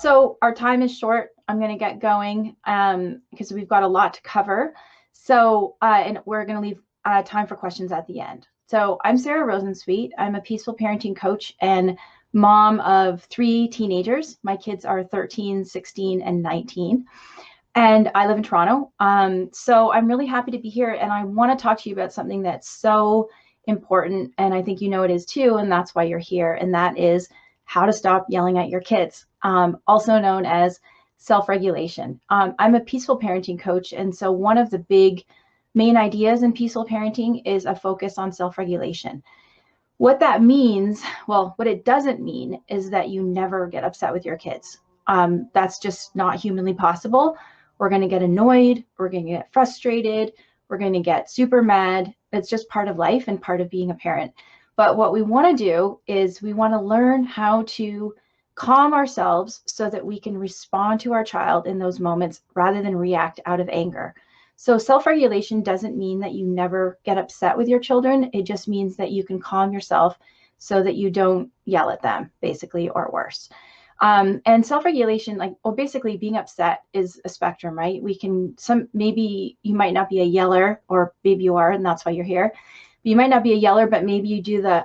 So our time is short. I'm going to get going because we've got a lot to cover. So, and we're going to leave time for questions at the end. So I'm Sarah Rosensweet. I'm a peaceful parenting coach and mom of 3 teenagers. My kids are 13, 16, and 19. And I live in Toronto. So I'm really happy to be here. And I want to talk to you about something that's so important. And I think you know it is too. And that's why you're here. And that is how to stop yelling at your kids, also known as self-regulation. I'm a peaceful parenting coach. And so one of the big main ideas in peaceful parenting is a focus on self-regulation. What that means, well, what it doesn't mean is that you never get upset with your kids. That's just not humanly possible. We're going to get annoyed. We're going to get frustrated. We're going to get super mad. It's just part of life and part of being a parent. But what we want to do is we want to learn how to calm ourselves so that we can respond to our child in those moments rather than react out of anger. So self-regulation doesn't mean that you never get upset with your children. It just means that you can calm yourself so that you don't yell at them, basically, or worse. And self-regulation, basically being upset is a spectrum, right? Maybe you might not be a yeller, or maybe you are, and that's why you're here. You might not be a yeller, but maybe you do the,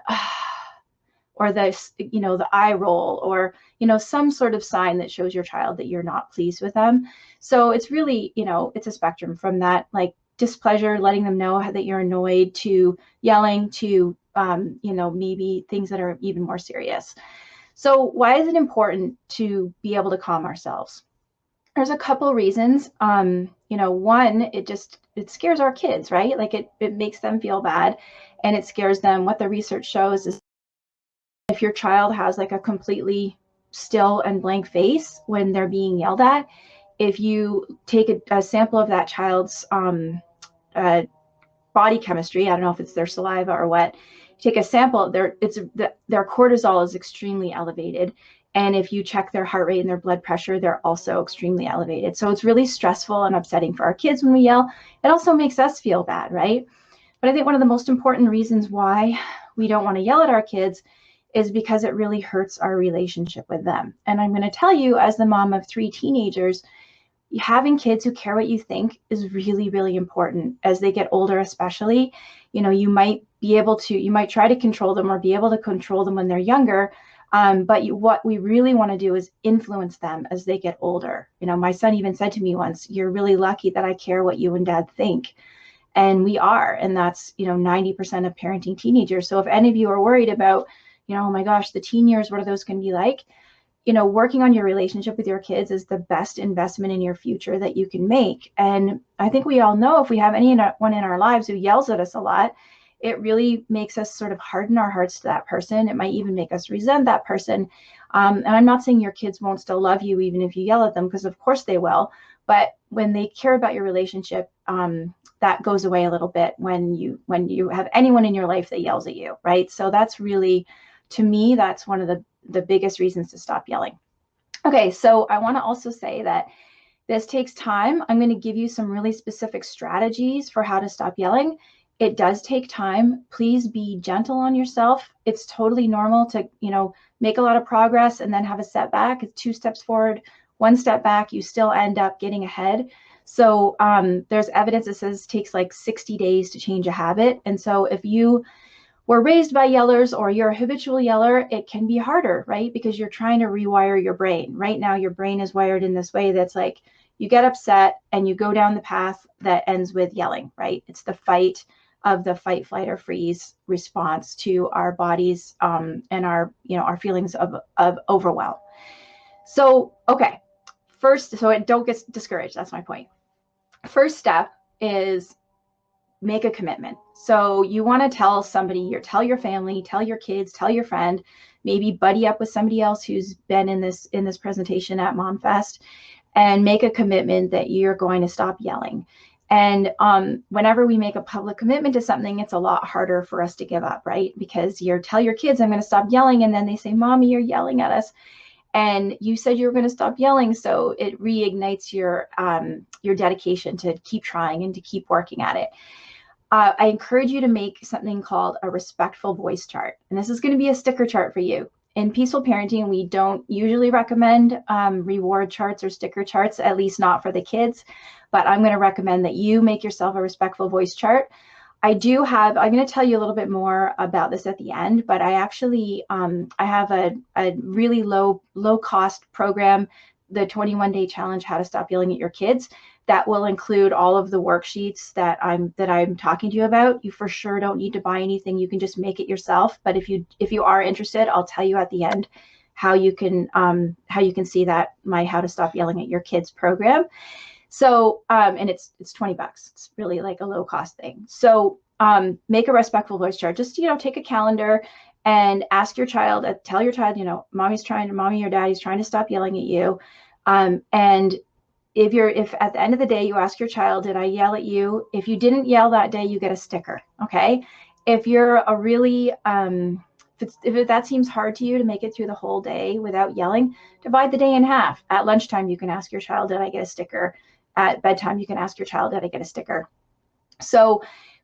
or the eye roll, or, some sort of sign that shows your child that you're not pleased with them. So it's really, it's a spectrum from that, like displeasure, letting them know that you're annoyed, to yelling, to, maybe things that are even more serious. So why is it important to be able to calm ourselves? There's a couple reasons. One, it scares our kids, right? Like it makes them feel bad, and it scares them. What the research shows is if your child has like a completely still and blank face when they're being yelled at, if you take a sample of that child's body chemistry, I don't know if it's their saliva or what, take a sample, their cortisol is extremely elevated. And if you check their heart rate and their blood pressure, they're also extremely elevated. So it's really stressful and upsetting for our kids when we yell. It also makes us feel bad, right? But I think one of the most important reasons why we don't want to yell at our kids is because it really hurts our relationship with them. And I'm going to tell you, as the mom of 3 teenagers, having kids who care what you think is really, really important as they get older, especially. You might try to control them or be able to control them when they're younger. But what we really want to do is influence them as they get older. My son even said to me once, "You're really lucky that I care what you and dad think." And we are, and that's, 90% of parenting teenagers. So if any of you are worried about, oh my gosh, the teen years, what are those going to be like? Working on your relationship with your kids is the best investment in your future that you can make. And I think we all know if we have anyone in our lives who yells at us a lot, it really makes us sort of harden our hearts to that person. It might even make us resent that person. And I'm not saying your kids won't still love you even if you yell at them, because of course they will. But when they care about your relationship, that goes away a little bit when you have anyone in your life that yells at you, right? So that's really, to me, that's one of the biggest reasons to stop yelling. Okay, so I want to also say that this takes time. I'm going to give you some really specific strategies for how to stop yelling. It does take time. Please be gentle on yourself. It's totally normal to, make a lot of progress and then have a setback. It's 2 steps forward, 1 step back. You still end up getting ahead. So there's evidence that says it takes like 60 days to change a habit. And so if you were raised by yellers or you're a habitual yeller, it can be harder, right? Because you're trying to rewire your brain. Right now, your brain is wired in this way that's like, you get upset and you go down the path that ends with yelling, right? It's the fight, flight, or freeze response to our bodies and our feelings of overwhelm. So, okay, don't get discouraged. That's my point. First step is make a commitment. So you want to tell somebody, tell your family, tell your kids, tell your friend, maybe buddy up with somebody else who's been in this presentation at MomFest, and make a commitment that you're going to stop yelling. And whenever we make a public commitment to something, it's a lot harder for us to give up, right? Because tell your kids, "I'm going to stop yelling," and then they say, "Mommy, you're yelling at us." And you said you were going to stop yelling, so it reignites your dedication to keep trying and to keep working at it. I encourage you to make something called a respectful voice chart. And this is going to be a sticker chart for you. in peaceful parenting, we don't usually recommend reward charts or sticker charts, at least not for the kids. But I'm going to recommend that you make yourself a respectful voice chart. I'm going to tell you a little bit more about this at the end, but I actually, I have a really low cost program, the 21-day challenge, how to stop yelling at your kids, that will include all of the worksheets that I'm talking to you about. You for sure don't need to buy anything. You can just make it yourself. But if you are interested, I'll tell you at the end how you can see that, my How to Stop Yelling at Your Kids program. So, and it's $20. It's really like a low cost thing. So, make a respectful voice chart. Just, take a calendar and ask your child, tell your child, mommy or daddy's trying to stop yelling at you. And if at the end of the day, you ask your child, did I yell at you? If you didn't yell that day, you get a sticker. Okay. If you're a really, if that seems hard to you to make it through the whole day without yelling, divide the day in half. At lunchtime, you can ask your child, did I get a sticker? At bedtime, you can ask your child, did I get a sticker? So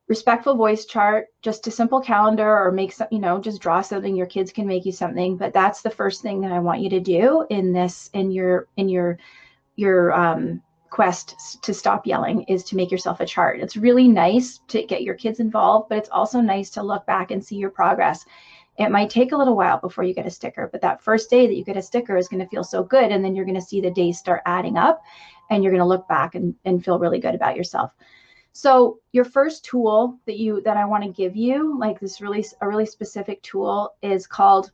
respectful voice chart, just a simple calendar, or make some, just draw something. Your kids can make you something, but that's the first thing that I want you to do in your quest to stop yelling, is to make yourself a chart. It's really nice to get your kids involved, but it's also nice to look back and see your progress. It might take a little while before you get a sticker, but that first day that you get a sticker is going to feel so good. And then you're going to see the days start adding up, and you're going to look back and feel really good about yourself. So your first tool that I want to give you, like a really specific tool, is called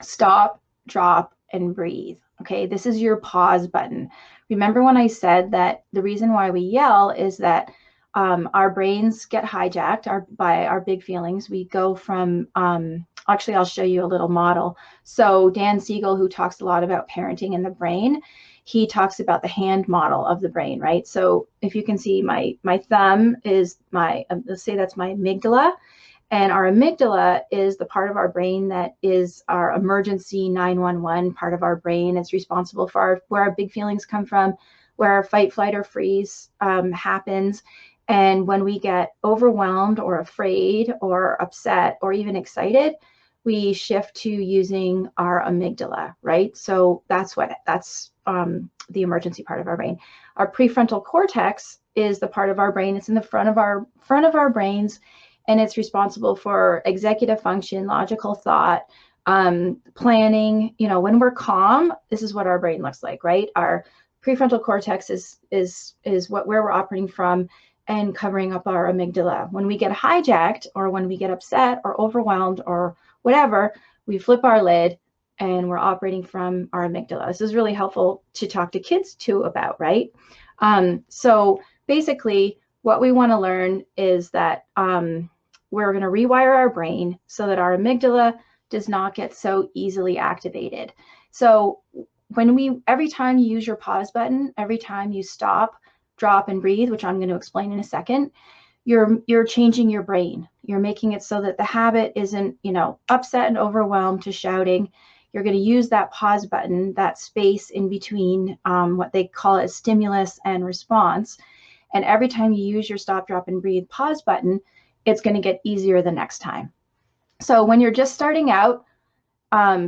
stop, drop, and breathe. Okay, this is your pause button. Remember when I said that the reason why we yell is that our brains get hijacked by our big feelings. We go from, actually, I'll show you a little model. So Dan Siegel, who talks a lot about parenting and the brain, he talks about the hand model of the brain, right? So if you can see, my thumb is let's say that's my amygdala. And our amygdala is the part of our brain that is our emergency 911 part of our brain. It's responsible for where our big feelings come from, where our fight, flight, or freeze happens. And when we get overwhelmed or afraid or upset or even excited, we shift to using our amygdala, right? So that's the emergency part of our brain. Our prefrontal cortex is the part of our brain. It's in the front of our brains, and it's responsible for executive function, logical thought, planning. When we're calm, this is what our brain looks like, right? Our prefrontal cortex is where we're operating from and covering up our amygdala. When we get hijacked, or when we get upset or overwhelmed or whatever, we flip our lid and we're operating from our amygdala. This is really helpful to talk to kids too about, right? So basically what we want to learn is that we're going to rewire our brain so that our amygdala does not get so easily activated. So every time you use your pause button, every time you stop, drop, and breathe, which I'm going to explain in a second, you're changing your brain. You're making it so that the habit isn't, upset and overwhelmed to shouting. You're going to use that pause button, that space in between what they call a stimulus and response. And every time you use your stop, drop, and breathe pause button, it's going to get easier the next time. So when you're just starting out,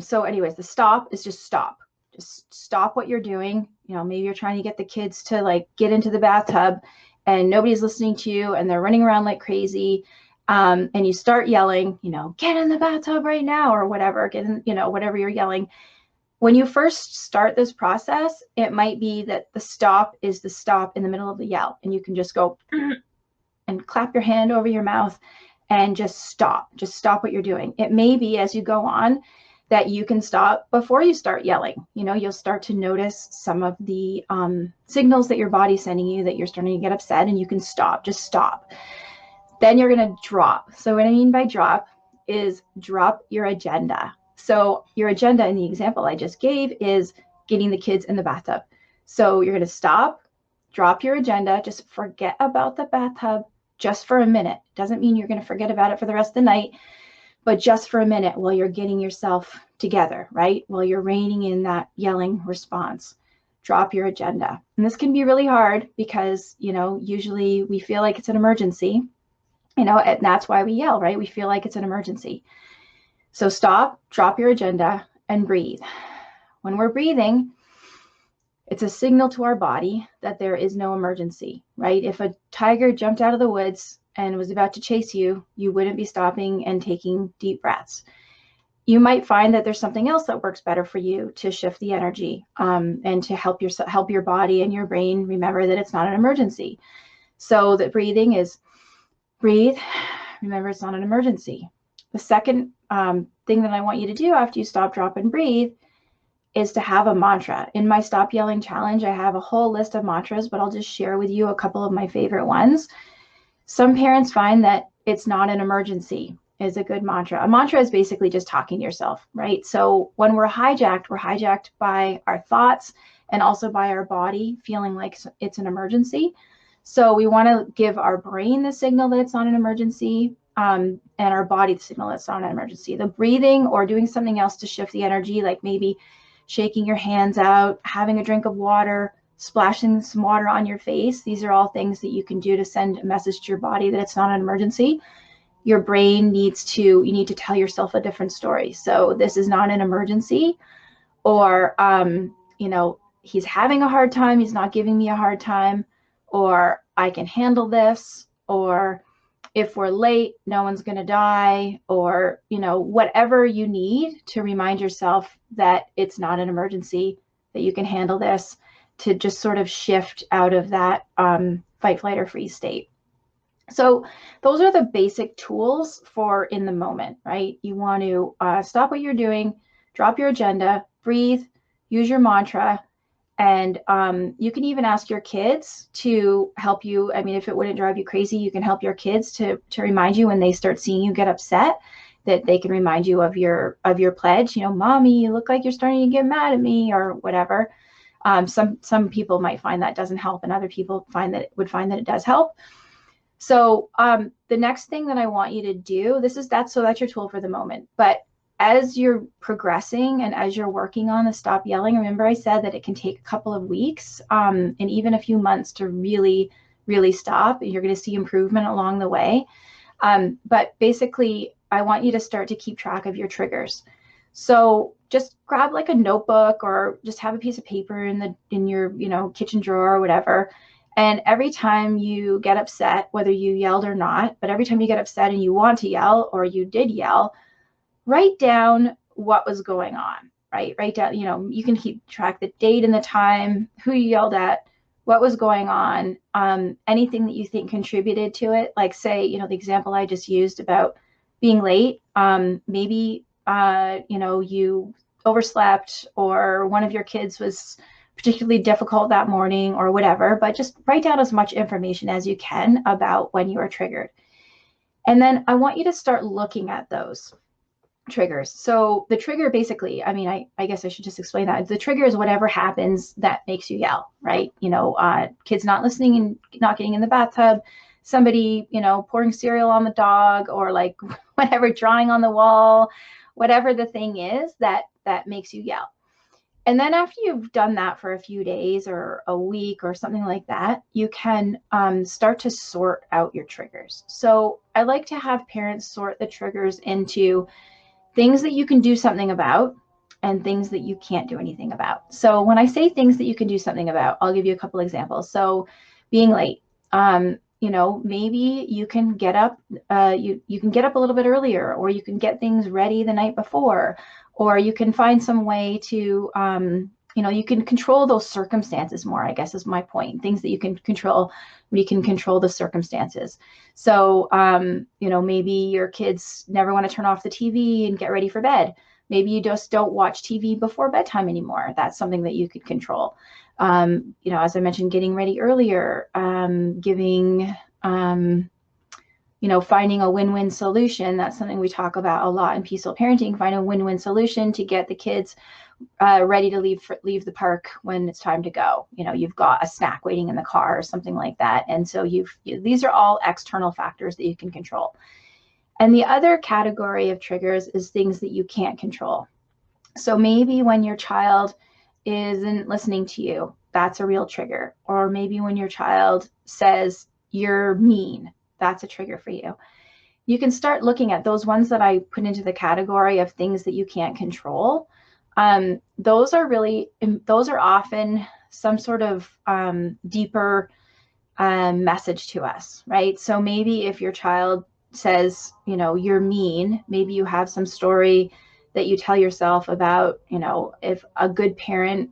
so anyways, the stop is just stop. Just stop what you're doing. Maybe you're trying to get the kids to get into the bathtub and nobody's listening to you and they're running around like crazy. And you start yelling, get in the bathtub right now, or whatever, whatever you're yelling. When you first start this process, it might be that the stop is the stop in the middle of the yell. And you can just go and clap your hand over your mouth and just stop what you're doing. It may be as you go on that you can stop before you start yelling. You'll start to notice some of the signals that your body's sending you that you're starting to get upset, and you can stop, just stop. Then you're going to drop. So what I mean by drop is drop your agenda. So your agenda in the example I just gave is getting the kids in the bathtub. So you're going to stop, drop your agenda, just forget about the bathtub just for a minute. Doesn't mean you're going to forget about it for the rest of the night, but just for a minute while you're getting yourself together, right? While you're reining in that yelling response. Drop your agenda. And this can be really hard because, usually we feel like it's an emergency, and that's why we yell, right? We feel like it's an emergency. So stop, drop your agenda, and breathe. When we're breathing, it's a signal to our body that there is no emergency, right? If a tiger jumped out of the woods and was about to chase you, you wouldn't be stopping and taking deep breaths. You might find that there's something else that works better for you to shift the energy and to help your body and your brain remember that it's not an emergency. So that breathing is breathe, remember it's not an emergency. The second thing that I want you to do after you stop, drop, and breathe is to have a mantra. In my Stop Yelling Challenge, I have a whole list of mantras, but I'll just share with you a couple of my favorite ones. Some parents find that it's not an emergency is a good mantra. A mantra is basically just talking to yourself, right? So when we're hijacked by our thoughts and also by our body feeling like it's an emergency. So we want to give our brain the signal that it's not an emergency, and our body the signal that it's not an emergency. The breathing or doing something else to shift the energy, like maybe shaking your hands out, having a drink of water, splashing some water on your face. These are all things that you can do to send a message to your body that it's not an emergency. Your brain you need to tell yourself a different story. So this is not an emergency, or, he's having a hard time, he's not giving me a hard time, or I can handle this, or if we're late, no one's going to die, or, whatever you need to remind yourself that it's not an emergency, that you can handle this, to just sort of shift out of that fight, flight, or freeze state. So those are the basic tools for in the moment, right? You want to stop what you're doing, drop your agenda, breathe, use your mantra, and you can even ask your kids to help you. I mean, if it wouldn't drive you crazy, you can help your kids to remind you when they start seeing you get upset, that they can remind you of your pledge. Mommy, you look like you're starting to get mad at me, or whatever. Some people might find that doesn't help, and other people would find that it does help. So the next thing that I want you to do, that's your tool for the moment. But as you're progressing and as you're working on the Stop Yelling, remember I said that it can take a couple of weeks and even a few months to really, really stop. You're going to see improvement along the way. But basically, I want you to start to keep track of your triggers. So just grab like a notebook, or just have a piece of paper in your kitchen drawer or whatever. And every time you get upset, whether you yelled or not, but every time you get upset and you want to yell, or you did yell, write down what was going on, right? Write down, you can keep track the date and the time, who you yelled at, what was going on, anything that you think contributed to it. Like say, the example I just used about being late, maybe, you overslept, or one of your kids was particularly difficult that morning, or whatever, but just write down as much information as you can about when you are triggered. And then I want you to start looking at those triggers. So the trigger basically, I guess I should just explain that. The trigger is whatever happens that makes you yell, right? Kids not listening and not getting in the bathtub, somebody, pouring cereal on the dog, or like whatever, drawing on the wall, whatever the thing is that makes you yell. And then after you've done that for a few days or a week or something like that, you can start to sort out your triggers. So I like to have parents sort the triggers into things that you can do something about and things that you can't do anything about. So when I say things that you can do something about, I'll give you a couple examples. So being late, maybe you can get up, you can get up a little bit earlier, or you can get things ready the night before, or you can find some way to, you can control those circumstances more, I guess is my point. Things that you can control, we can control the circumstances. So, maybe your kids never want to turn off the TV and get ready for bed. Maybe you just don't watch TV before bedtime anymore. That's something that you could control. As I mentioned, getting ready earlier, finding a win-win solution. That's something we talk about a lot in peaceful parenting. Find a win-win solution to get the kids ready to leave the park when it's time to go. You've got a snack waiting in the car or something like that. And so these are all external factors that you can control. And the other category of triggers is things that you can't control. So maybe when your child isn't listening to you, that's a real trigger. Or maybe when your child says you're mean, that's a trigger for you. you can start looking at those ones that I put into the category of things that you can't control. Those are often some sort of deeper message to us, right? So maybe if your child says, you're mean, maybe you have some story that you tell yourself about, if a good parent,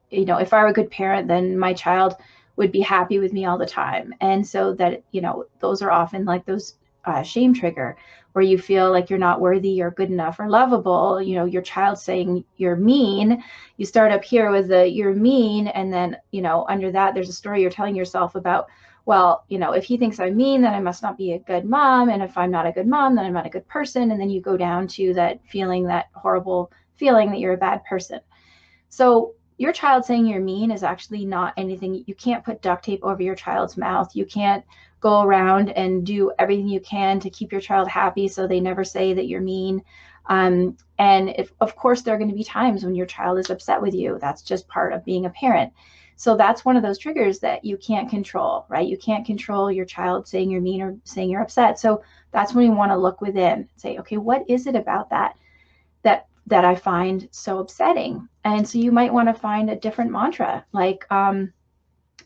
if I were a good parent, then my child would be happy with me all the time. And so that, those are often like those shame trigger, where you feel like you're not worthy or good enough or lovable. Your child saying you're mean, you start up here with the you're mean, and then under that there's a story you're telling yourself about, well, if he thinks I'm mean, then I must not be a good mom, and if I'm not a good mom, then I'm not a good person. And then you go down to that feeling, that horrible feeling that you're a bad person. So your child saying you're mean is actually not anything. You can't put duct tape over your child's mouth. You can't go around and do everything you can to keep your child happy so they never say that you're mean. And of course, there are going to be times when your child is upset with you. That's just part of being a parent. So that's one of those triggers that you can't control, right? You can't control your child saying you're mean or saying you're upset. So that's when you want to look within and say, okay, what is it about that I find so upsetting? And so you might want to find a different mantra, like,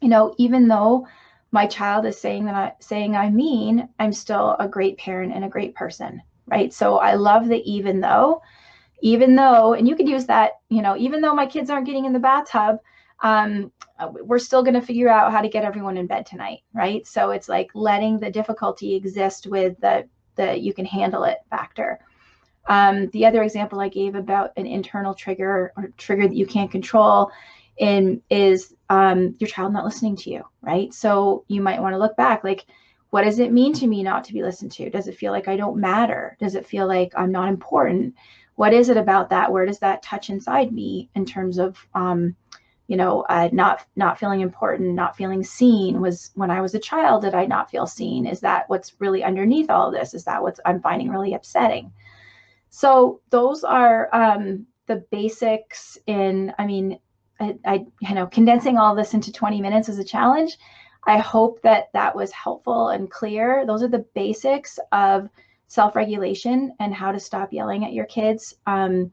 even though my child is saying I'm mean, I'm still a great parent and a great person, right? So I love the even though, and you could use that, even though my kids aren't getting in the bathtub, we're still going to figure out how to get everyone in bed tonight, right? So it's like letting the difficulty exist with the you can handle it factor. The other example I gave about an internal trigger or trigger that you can't control is your child not listening to you, right? So you might want to look back, like, what does it mean to me not to be listened to? Does it feel like I don't matter? Does it feel like I'm not important? What is it about that? Where does that touch inside me in terms of, not feeling important, not feeling seen? Was when I was a child, did I not feel seen? Is that what's really underneath all of this? Is that what I'm finding really upsetting? So those are the basics condensing all this into 20 minutes is a challenge. I hope that was helpful and clear. Those are the basics of self-regulation and how to stop yelling at your kids. And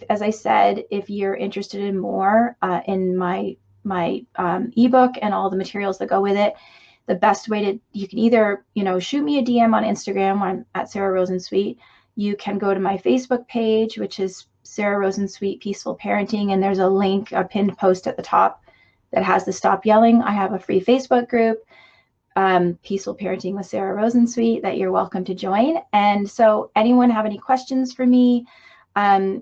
as I said, if you're interested in more in my ebook and all the materials that go with it, the best way you can either, shoot me a DM on Instagram when I'm at Sarah Rosensweet. You can go to my Facebook page, which is Sarah Rosensweet Peaceful Parenting, and there's a link, a pinned post at the top that has the Stop Yelling. I have a free Facebook group, Peaceful Parenting with Sarah Rosensweet, that you're welcome to join. And so anyone have any questions for me,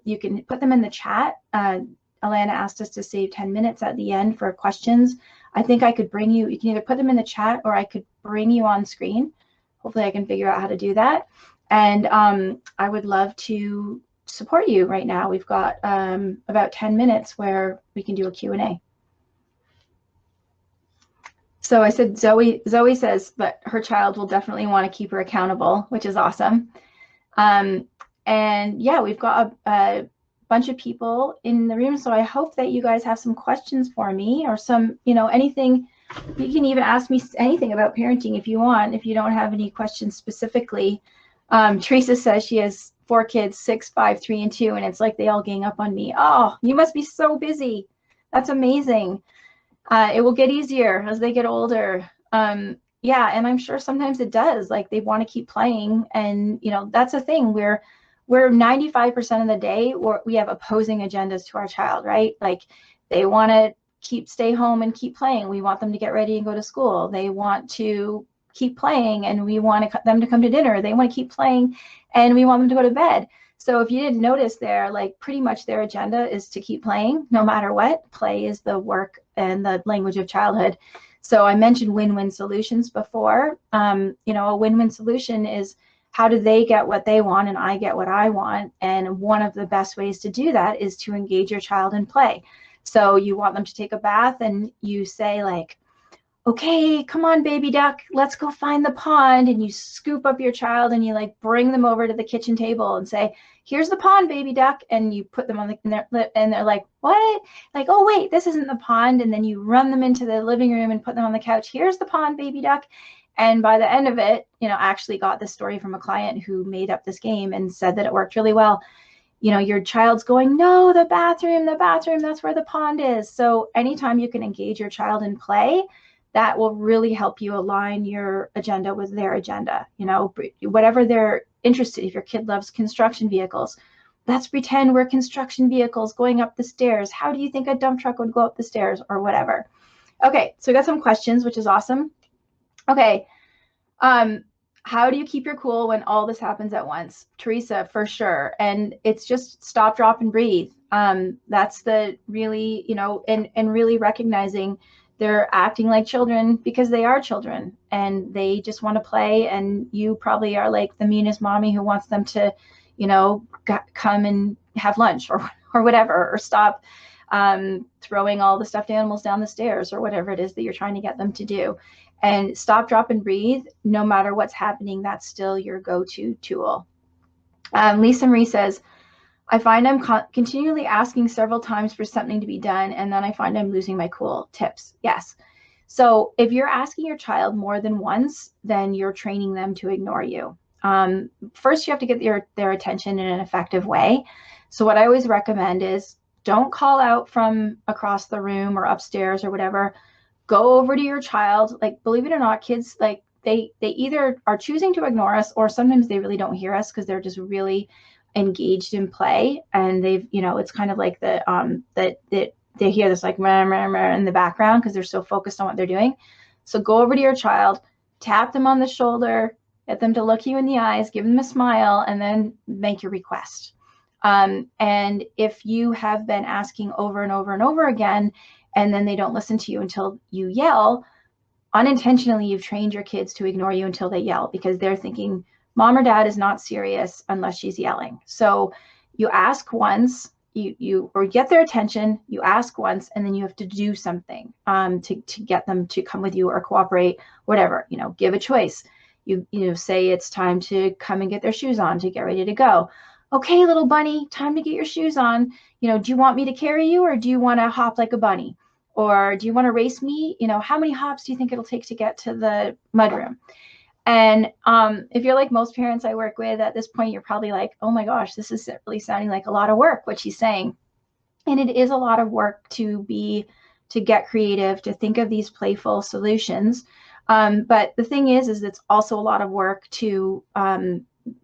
you can put them in the chat. Alana asked us to save 10 minutes at the end for questions. I think I could bring you can either put them in the chat or I could bring you on screen. Hopefully I can figure out how to do that. And I would love to support you right now. We've got about 10 minutes where we can do a Q&A. So I said Zoe says, but her child will definitely want to keep her accountable, which is awesome. And yeah, we've got a bunch of people in the room. So I hope that you guys have some questions for me or some, anything. You can even ask me anything about parenting if you want, if you don't have any questions specifically. Teresa says she has 4 kids, 6, 5, 3, and 2, and it's like they all gang up on me. Oh, you must be so busy. That's amazing. It will get easier as they get older. Yeah, and I'm sure sometimes it does. Like they want to keep playing, and that's the thing. We're 95% of the day we have opposing agendas to our child, right? Like they want to stay home and keep playing. We want them to get ready and go to school. They want to keep playing, and we want them to come to dinner. They want to keep playing, and we want them to go to bed. So if you didn't notice there, like pretty much their agenda is to keep playing no matter what. Play is the work and the language of childhood. So I mentioned win-win solutions before. A win-win solution is how do they get what they want and I get what I want? And one of the best ways to do that is to engage your child in play. So you want them to take a bath and you say like, okay, come on, baby duck, let's go find the pond. And you scoop up your child and you like bring them over to the kitchen table and say, here's the pond, baby duck. And you put them on and they're like, what? Like, oh, wait, this isn't the pond. And then you run them into the living room and put them on the couch. Here's the pond, baby duck. And by the end of it, I actually got this story from a client who made up this game and said that it worked really well. Your child's going, no, the bathroom, that's where the pond is. So anytime you can engage your child in play, that will really help you align your agenda with their agenda. Whatever they're interested. If your kid loves construction vehicles, let's pretend we're construction vehicles going up the stairs. How do you think a dump truck would go up the stairs, or whatever? Okay, so we got some questions, which is awesome. Okay, how do you keep your cool when all this happens at once? Teresa, for sure. And it's just stop, drop, and breathe. That's the really, and really recognizing they're acting like children because they are children and they just want to play. And you probably are like the meanest mommy who wants them to, come and have lunch or whatever, or stop throwing all the stuffed animals down the stairs, or whatever it is that you're trying to get them to do. And stop, drop, and breathe. No matter what's happening, that's still your go-to tool. Lisa Marie says, I find I'm continually asking several times for something to be done, and then I find I'm losing my cool. Tips. Yes. So if you're asking your child more than once, then you're training them to ignore you. First, you have to get their attention in an effective way. So what I always recommend is don't call out from across the room or upstairs or whatever. Go over to your child. Like, believe it or not, kids, like they either are choosing to ignore us, or sometimes they really don't hear us because they're just really engaged in play. And they've, it's kind of like that they hear this like meh, meh, meh in the background because they're so focused on what they're doing. So go over to your child, tap them on the shoulder, get them to look you in the eyes, give them a smile, and then make your request. And if you have been asking over and over and over again, and then they don't listen to you until you yell, unintentionally, you've trained your kids to ignore you until they yell, because they're thinking mom or dad is not serious unless she's yelling. So you ask once, you or get their attention, you ask once, and then you have to do something to get them to come with you or cooperate, whatever, give a choice. You say it's time to come and get their shoes on to get ready to go. Okay, little bunny, time to get your shoes on. Do you want me to carry you, or do you want to hop like a bunny? Or do you want to race me? How many hops do you think it'll take to get to the mudroom? And if you're like most parents I work with, at this point, you're probably like, oh my gosh, this is really sounding like a lot of work, what she's saying. And it is a lot of work to get creative, to think of these playful solutions. But the thing is it's also a lot of work to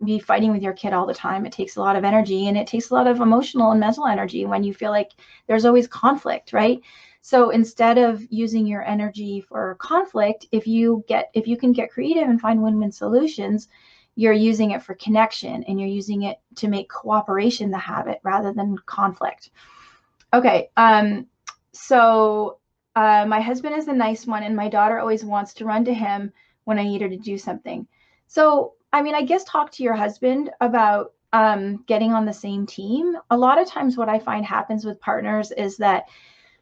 be fighting with your kid all the time. It takes a lot of energy, and it takes a lot of emotional and mental energy when you feel like there's always conflict, right? So instead of using your energy for conflict, if you can get creative and find win-win solutions, you're using it for connection, and you're using it to make cooperation the habit rather than conflict. Okay. So my husband is a nice one, and my daughter always wants to run to him when I need her to do something. So, I guess talk to your husband about getting on the same team. A lot of times what I find happens with partners is that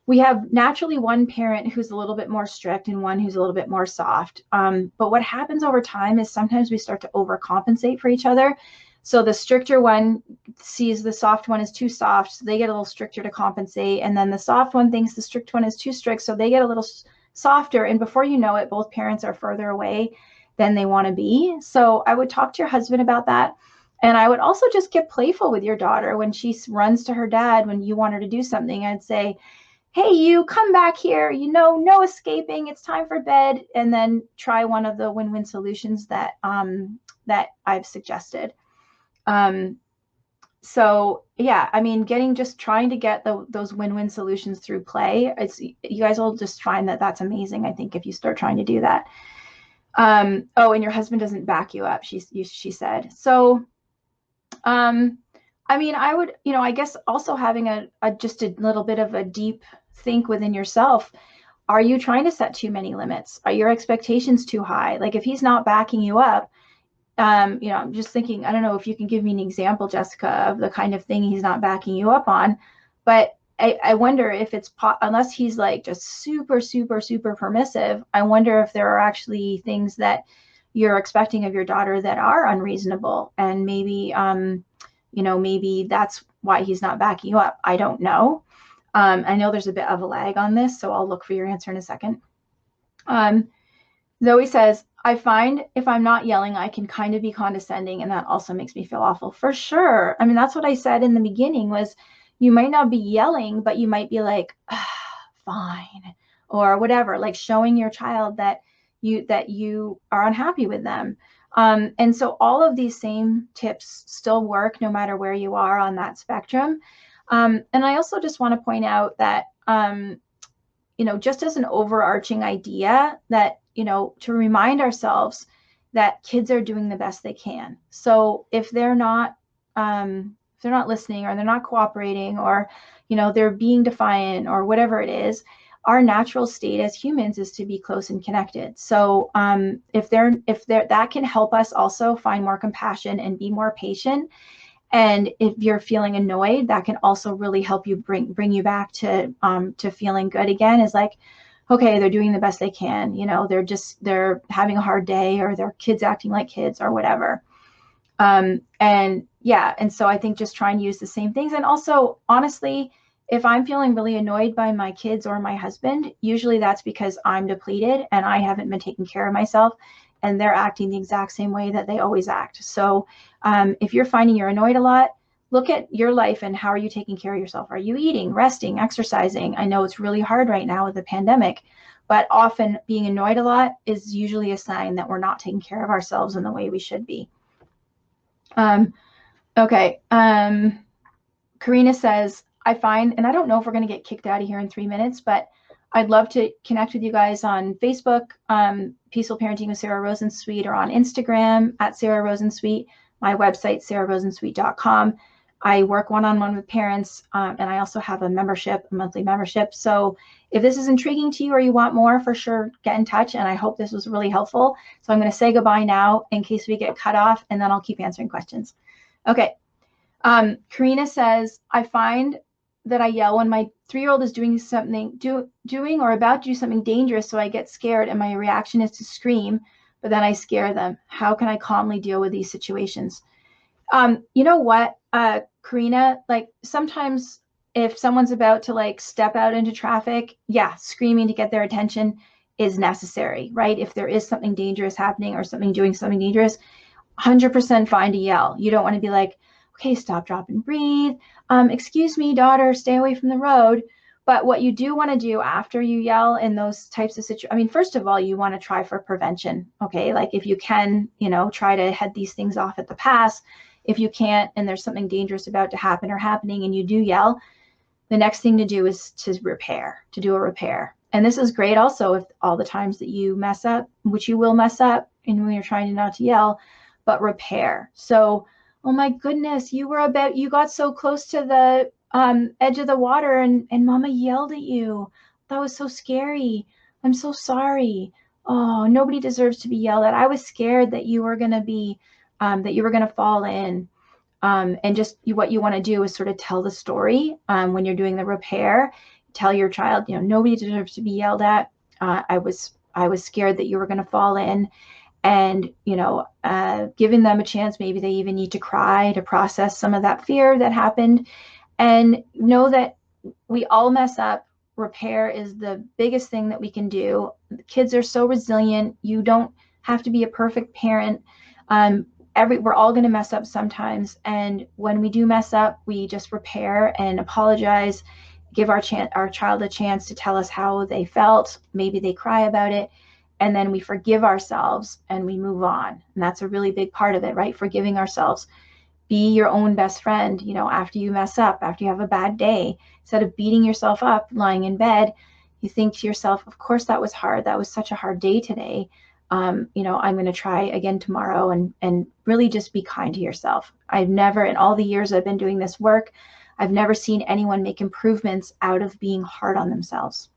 we have naturally one parent who's a little bit more strict and one who's a little bit more soft. But what happens over time is sometimes we start to overcompensate for each other. So the stricter one sees the soft one is too soft, so they get a little stricter to compensate. And then the soft one thinks the strict one is too strict, so they get a little softer. And before you know it, both parents are further away than they want to be. So I would talk to your husband about that. And I would also just get playful with your daughter when she runs to her dad when you want her to do something. I'd say, hey, you come back here, no escaping, it's time for bed. And then try one of the win-win solutions that I've suggested. So yeah, trying to get those win-win solutions through play. You guys will just find that that's amazing, I think, if you start trying to do that. Oh, and your husband doesn't back you up, she said. So, I would, I guess also having just a little bit of a deep think within yourself. Are you trying to set too many limits? Are your expectations too high? Like, if he's not backing you up, I'm just thinking, I don't know if you can give me an example, Jessica, of the kind of thing he's not backing you up on, but I wonder if it's, unless he's like just super, super, super permissive, I wonder if there are actually things that you're expecting of your daughter that are unreasonable. And maybe, maybe that's why he's not backing you up. I don't know. I know there's a bit of a lag on this, so I'll look for your answer in a second. Zoe says, I find if I'm not yelling, I can kind of be condescending, and that also makes me feel awful. For sure. I mean, that's what I said in the beginning was you might not be yelling, but you might be like, fine, or whatever, like showing your child that you are unhappy with them. And so all of these same tips still work no matter where you are on that spectrum. And I also just want to point out that just as an overarching idea that, to remind ourselves that kids are doing the best they can. So if they're not listening, or they're not cooperating, or, they're being defiant, or whatever it is, our natural state as humans is to be close and connected. So if that can help us also find more compassion and be more patient. And if you're feeling annoyed, that can also really help you bring you back to feeling good again. Is like, okay, they're doing the best they can. They're having a hard day, or their kids acting like kids, or whatever. And so I think just try and use the same things. And also, honestly, if I'm feeling really annoyed by my kids or my husband, usually that's because I'm depleted and I haven't been taking care of myself, and they're acting the exact same way that they always act. So if you're finding you're annoyed a lot, look at your life and how are you taking care of yourself? Are you eating, resting, exercising? I know it's really hard right now with the pandemic, but often being annoyed a lot is usually a sign that we're not taking care of ourselves in the way we should be. Okay. Karina says, I find, and I don't know if we're going to get kicked out of here in 3 minutes, but I'd love to connect with you guys on Facebook, Peaceful Parenting with Sarah Rosensweet, or on Instagram at Sarah Rosensweet, my website, sarah-rosensweet.com. I work one-on-one with parents, and I also have a monthly membership. So if this is intriguing to you or you want more, for sure, get in touch. And I hope this was really helpful. So I'm going to say goodbye now in case we get cut off, and then I'll keep answering questions. Okay. Karina says, I find that I yell when my 3-year-old is doing or about to do something dangerous, so I get scared, and my reaction is to scream, but then I scare them. How can I calmly deal with these situations? You know what, Karina, like sometimes if someone's about to like step out into traffic, screaming to get their attention is necessary, right? If there is something dangerous happening, or doing something dangerous, 100% fine to yell. You don't want to be like, okay, stop, drop, and breathe. Excuse me, daughter, stay away from the road. But what you do want to do after you yell in those types of situations, first of all, you want to try for prevention. Okay, like if you can, try to head these things off at the pass. If you can't, and there's something dangerous about to happen or happening, and you do yell, the next thing to do is to do a repair. And this is great also if all the times that you mess up, which you will mess up, and when you're trying not to yell, but repair. So, oh my goodness, you got so close to the edge of the water, and mama yelled at you. That was so scary. I'm so sorry. Oh, nobody deserves to be yelled at. I was scared that you were going to fall in. And just what you want to do is sort of tell the story when you're doing the repair. Tell your child, nobody deserves to be yelled at. I was scared that you were going to fall in. And giving them a chance, maybe they even need to cry to process some of that fear that happened, and know that we all mess up. Repair is the biggest thing that we can do. Kids are so resilient. You don't have to be a perfect parent. We're all going to mess up sometimes, and when we do mess up, we just repair and apologize, give our child a chance to tell us how they felt. Maybe they cry about it, and then we forgive ourselves and we move on. And that's a really big part of it, right? Forgiving ourselves. Be your own best friend, after you mess up, after you have a bad day. Instead of beating yourself up, lying in bed, you think to yourself, of course that was hard. That was such a hard day today. I'm going to try again tomorrow, and really just be kind to yourself. I've never, in all the years I've been doing this work, I've never seen anyone make improvements out of being hard on themselves.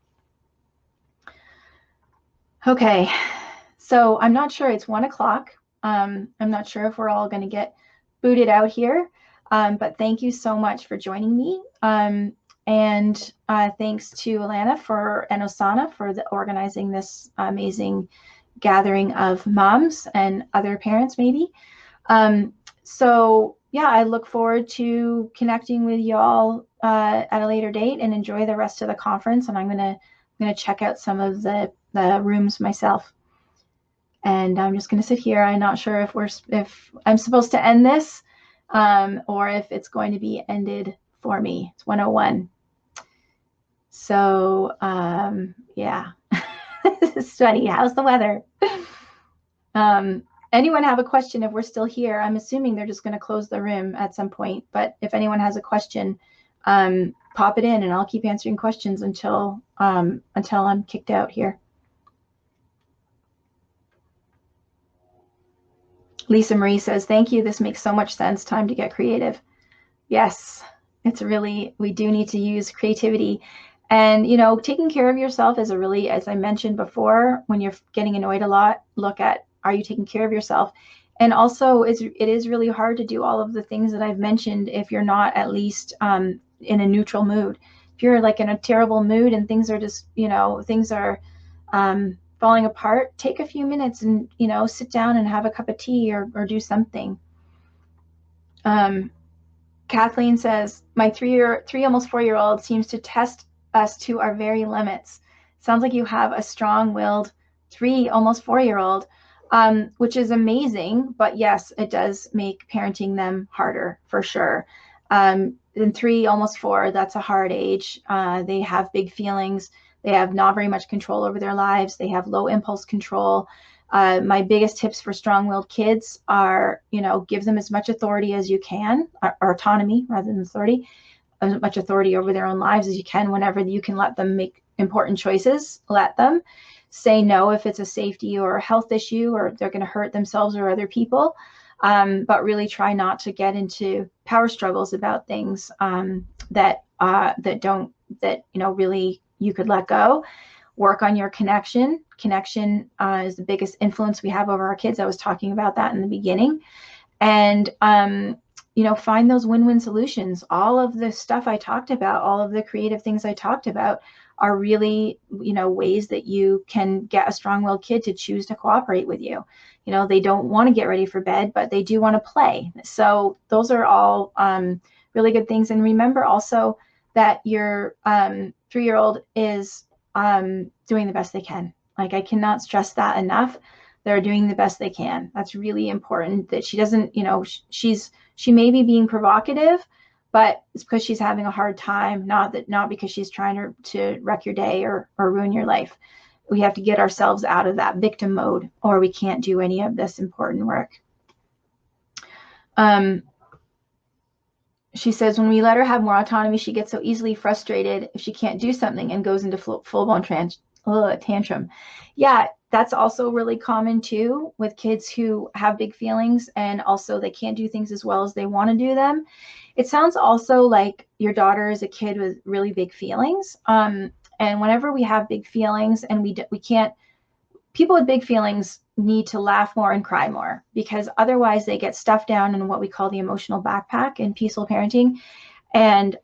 Okay, so I'm not sure, it's 1 o'clock. I'm not sure if we're all going to get booted out here, but thank you so much for joining me. And thanks to Alana and Osana for organizing this amazing gathering of moms and other parents maybe. So yeah, I look forward to connecting with y'all at a later date, and enjoy the rest of the conference. And I'm gonna check out some of the rooms myself. And I'm just going to sit here. I'm not sure if I'm supposed to end this or if it's going to be ended for me. It's 101. So yeah, this is sweaty. How's the weather? Anyone have a question? If we're still here, I'm assuming they're just going to close the room at some point. But if anyone has a question, pop it in, and I'll keep answering questions until I'm kicked out here. Lisa Marie says, "Thank you. This makes so much sense. Time to get creative." Yes, it's really, we do need to use creativity. And, you know, taking care of yourself is a really, as I mentioned before, when you're getting annoyed a lot, look at, are you taking care of yourself? And also, it is really hard to do all of the things that I've mentioned if you're not at least in a neutral mood. If you're like in a terrible mood and things are just, you know, things are falling apart, take a few minutes and, you know, sit down and have a cup of tea or do something. Kathleen says, my three, almost 4-year-old seems to test us to our very limits. Sounds like you have a strong-willed 3, almost 4-year-old, which is amazing. But yes, it does make parenting them harder for sure. In 3, almost 4, that's a hard age. They have big feelings. They have not very much control over their lives. They have low impulse control. My biggest tips for strong-willed kids are, you know, give them as much authority as you can, or autonomy rather than authority, as much authority over their own lives as you can. Whenever you can let them make important choices, let them. Say no if it's a safety or a health issue or they're going to hurt themselves or other people. But really try not to get into power struggles about things that you know, really you could let go. Work on your connection. Connection is the biggest influence we have over our kids. I was talking about that in the beginning. And, you know, find those win-win solutions. All of the stuff I talked about, all of the creative things I talked about are really, you know, ways that you can get a strong-willed kid to choose to cooperate with you. You know, they don't want to get ready for bed, but they do want to play. So those are all really good things. And remember also that your 3-year-old is doing the best they can. Like, I cannot stress that enough. They're doing the best they can. That's really important, that she doesn't, you know, she may be being provocative, but it's because she's having a hard time, not because she's trying to wreck your day or ruin your life. We have to get ourselves out of that victim mode, or we can't do any of this important work. She says, when we let her have more autonomy, she gets so easily frustrated if she can't do something and goes into full-blown tantrum. Yeah, that's also really common too with kids who have big feelings, and also they can't do things as well as they want to do them. It sounds also like your daughter is a kid with really big feelings. And whenever we have big feelings and we can't, people with big feelings need to laugh more and cry more, because otherwise they get stuffed down in what we call the emotional backpack in peaceful parenting. And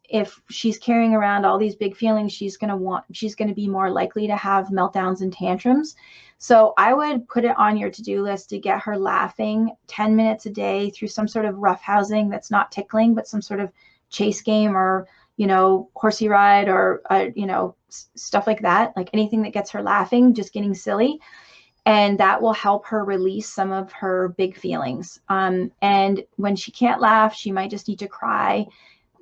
if she's carrying around all these big feelings, she's going to be more likely to have meltdowns and tantrums. So I would put it on your to-do list to get her laughing 10 minutes a day through some sort of roughhousing that's not tickling, but some sort of chase game, or, you know, horsey ride, or, you know, stuff like that, like anything that gets her laughing, just getting silly. And that will help her release some of her big feelings. And when she can't laugh, she might just need to cry.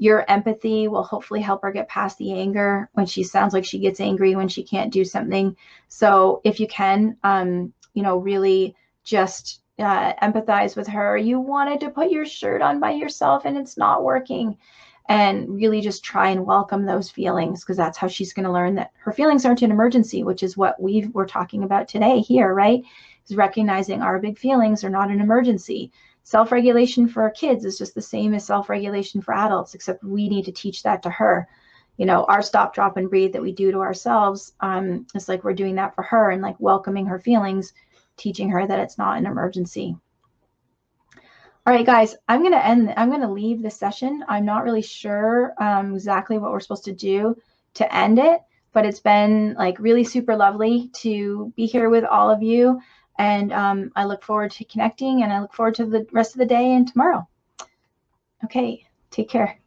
Your empathy will hopefully help her get past the anger when she sounds like she gets angry when she can't do something. So if you can, you know, really just empathize with her. You wanted to put your shirt on by yourself and it's not working. And really just try and welcome those feelings, because that's how she's going to learn that her feelings aren't an emergency, which is what we're talking about today here, right? Is recognizing our big feelings are not an emergency. Self-regulation for our kids is just the same as self-regulation for adults, except we need to teach that to her. You know, our stop, drop, and breathe that we do to ourselves, it's like we're doing that for her, and like welcoming her feelings, teaching her that it's not an emergency. All right, guys, I'm going to leave the session. I'm not really sure exactly what we're supposed to do to end it, but it's been like really super lovely to be here with all of you. And I look forward to connecting, and I look forward to the rest of the day and tomorrow. Okay, take care.